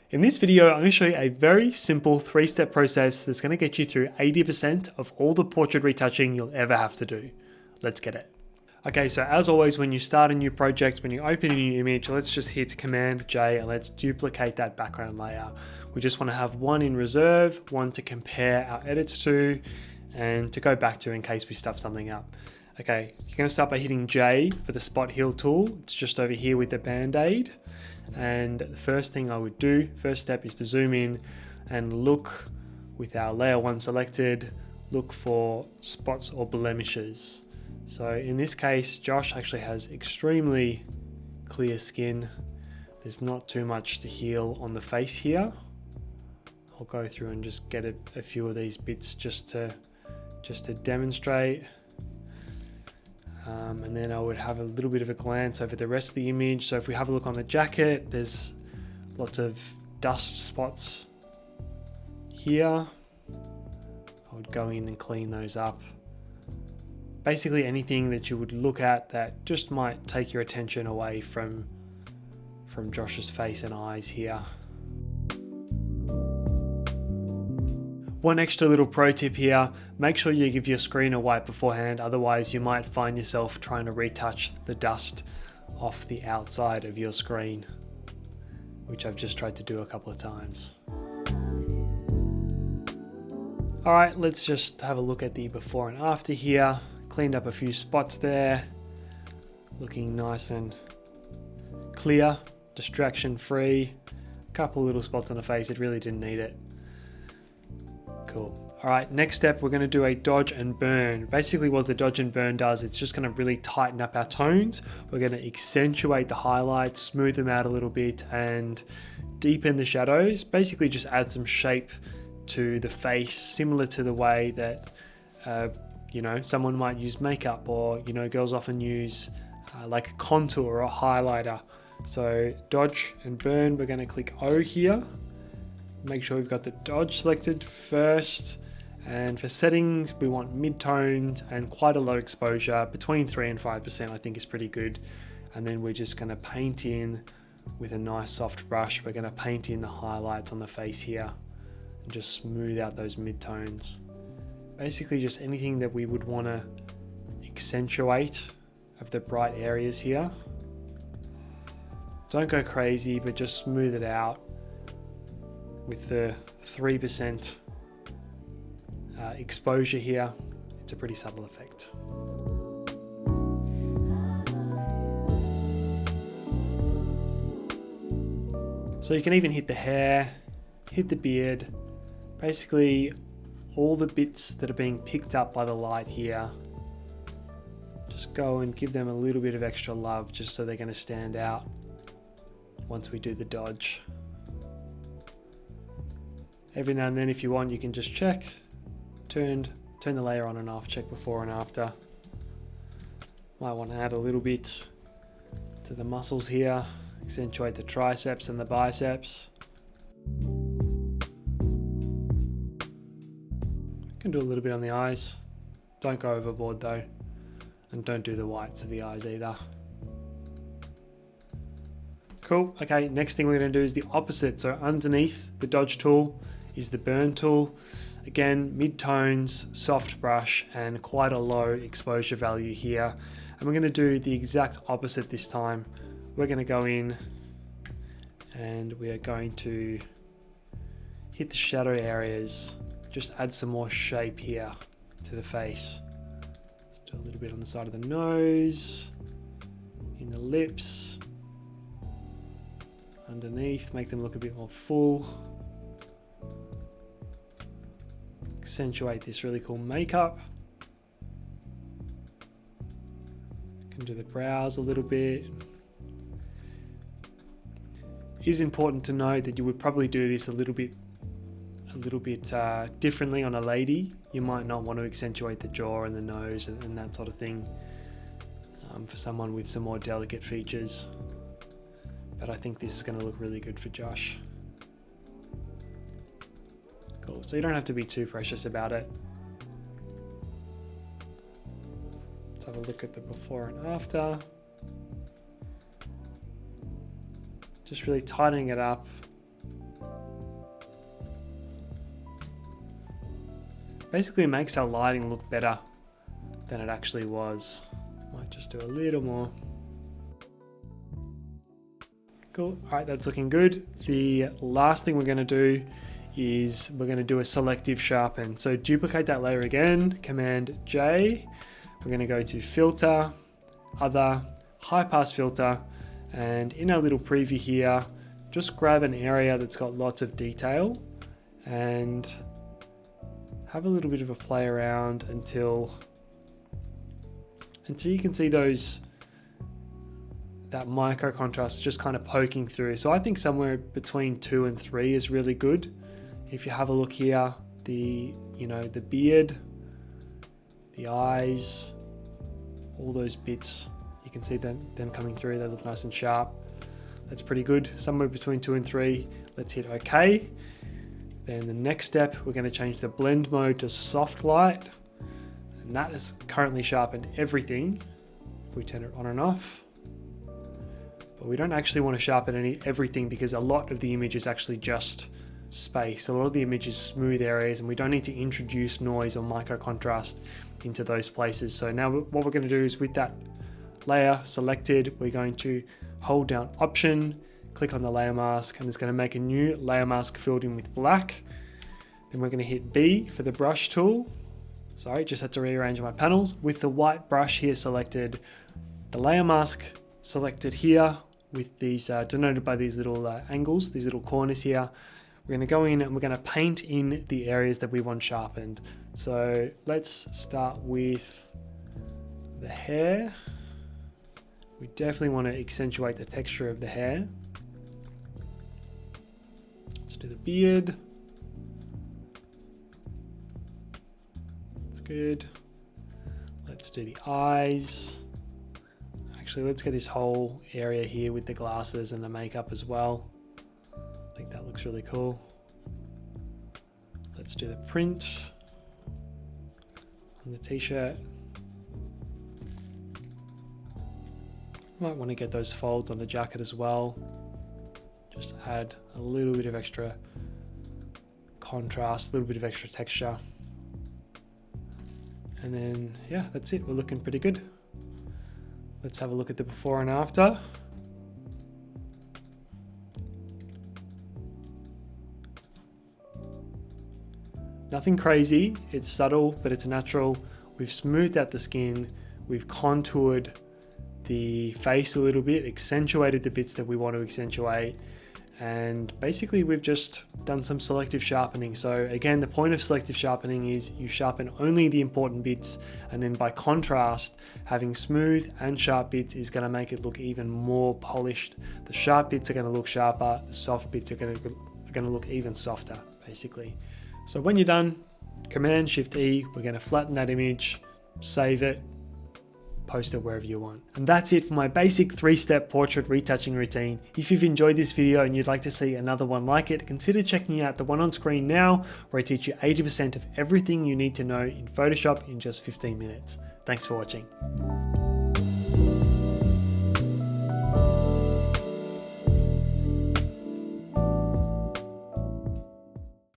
In this video, I'm going to show you a very simple 3-step process that's going to get you through 80% of all the portrait retouching you'll ever have to do. Let's get it. Okay, so as always, when you start a new project, when you open a new image, let's just hit Command J and let's duplicate that background layer. We just want to have one in reserve, one to compare our edits to, and to go back to in case we stuff something up. Okay, you're going to start by hitting J for the spot heal tool. It's just over here with the band-aid. And the first thing I would do, first step, is to zoom in and look with our layer 1 selected, look for spots or blemishes. So in this case, Josh actually has extremely clear skin. There's not too much to heal on the face here. I'll go through and just get a few of these bits just to demonstrate. And then I would have a little bit of a glance over the rest of the image. So if we have a look on the jacket, there's lots of dust spots here. I would go in and clean those up. Basically anything that you would look at that just might take your attention away from Josh's face and eyes here. One extra little pro tip here, make sure you give your screen a wipe beforehand, otherwise you might find yourself trying to retouch the dust off the outside of your screen, which I've just tried to do a couple of times. Alright, let's just have a look at the before and after here. Cleaned up a few spots there, looking nice and clear, distraction free. A couple little spots on the face, it really didn't need it. Cool. All right, next step, we're going to do a dodge and burn. Basically what the dodge and burn does, it's just going to really tighten up our tones. We're going to accentuate the highlights, smooth them out a little bit, and deepen the shadows. Basically just add some shape to the face, similar to the way that someone might use makeup, or girls often use like a contour or a highlighter. So dodge and burn, we're going to click O here. Make sure we've got the dodge selected first, and for settings we want mid-tones and quite a low exposure. Between 3 and 5% I think is pretty good. And then we're just going to paint in with a nice soft brush. We're going to paint in the highlights on the face here and just smooth out those mid-tones. Basically just anything that we would want to accentuate of the bright areas here. Don't go crazy, but just smooth it out with the 3% exposure here. It's a pretty subtle effect. So you can even hit the hair, hit the beard, basically all the bits that are being picked up by the light here. Just go and give them a little bit of extra love just so they're going to stand out once we do the dodge. Every now and then, if you want, you can just check, turn the layer on and off, check before and after. Might want to add a little bit to the muscles here, accentuate the triceps and the biceps. Can do a little bit on the eyes. Don't go overboard though, and don't do the whites of the eyes either. Cool. Okay, next thing we're going to do is the opposite. So underneath the dodge tool is the burn tool. Again, mid-tones, soft brush, and quite a low exposure value here. And we're going to do the exact opposite this time. We're going to go in and we are going to hit the shadow areas, just add some more shape here to the face. Let's do a little bit on the side of the nose, in the lips, underneath, make them look a bit more full. Accentuate this really cool makeup. Can do the brows a little bit. It is important to note that you would probably do this a little bit differently on a lady. You might not want to accentuate the jaw and the nose and that sort of thing for someone with some more delicate features. But I think this is going to look really good for Josh. Cool. So you don't have to be too precious about it. Let's have a look at the before and after. Just really tightening it up, basically it makes our lighting look better than it actually was. Might just do a little more. Cool. All right, that's looking good. The last thing we're going to do is we're going to do a selective sharpen. So duplicate that layer again, Command J. We're going to go to Filter, Other, High Pass Filter, and in our little preview here, just grab an area that's got lots of detail and have a little bit of a play around until you can see that micro contrast just kind of poking through. So I think somewhere between 2 and 3 is really good. If you have a look here, the beard, the eyes, all those bits, you can see them coming through. They look nice and sharp. That's pretty good. Somewhere between 2 and 3. Let's hit OK. Then the next step, we're going to change the blend mode to soft light. And that has currently sharpened everything. If we turn it on and off. But we don't actually want to sharpen everything because a lot of the image is actually just space. A lot of the image is smooth areas and we don't need to introduce noise or micro contrast into those places. So now what we're going to do is with that layer selected, we're going to hold down Option, click on the layer mask, and it's going to make a new layer mask filled in with black. Then we're going to hit B for the brush tool. Sorry, just had to rearrange my panels. With the white brush here selected, the layer mask selected here with these denoted by these little angles, these little corners here. We're going to go in and we're going to paint in the areas that we want sharpened. So let's start with the hair. We definitely want to accentuate the texture of the hair. Let's do the beard. That's good. Let's do the eyes. Actually, let's get this whole area here with the glasses and the makeup as well. I think that looks really cool. Let's do the print on the t-shirt. Might want to get those folds on the jacket as well. Just add a little bit of extra contrast, a little bit of extra texture. And then, yeah, that's it. We're looking pretty good. Let's have a look at the before and after. Nothing crazy, it's subtle, but it's natural. We've smoothed out the skin, we've contoured the face a little bit, accentuated the bits that we want to accentuate, and basically we've just done some selective sharpening. So again, the point of selective sharpening is you sharpen only the important bits, and then by contrast, having smooth and sharp bits is going to make it look even more polished. The sharp bits are going to look sharper, the soft bits are going to look even softer, basically. So when you're done, Command Shift E, we're going to flatten that image, save it, post it wherever you want. And that's it for my basic 3-step portrait retouching routine. If you've enjoyed this video and you'd like to see another one like it, consider checking out the one on screen now, where I teach you 80% of everything you need to know in Photoshop in just 15 minutes. Thanks for watching.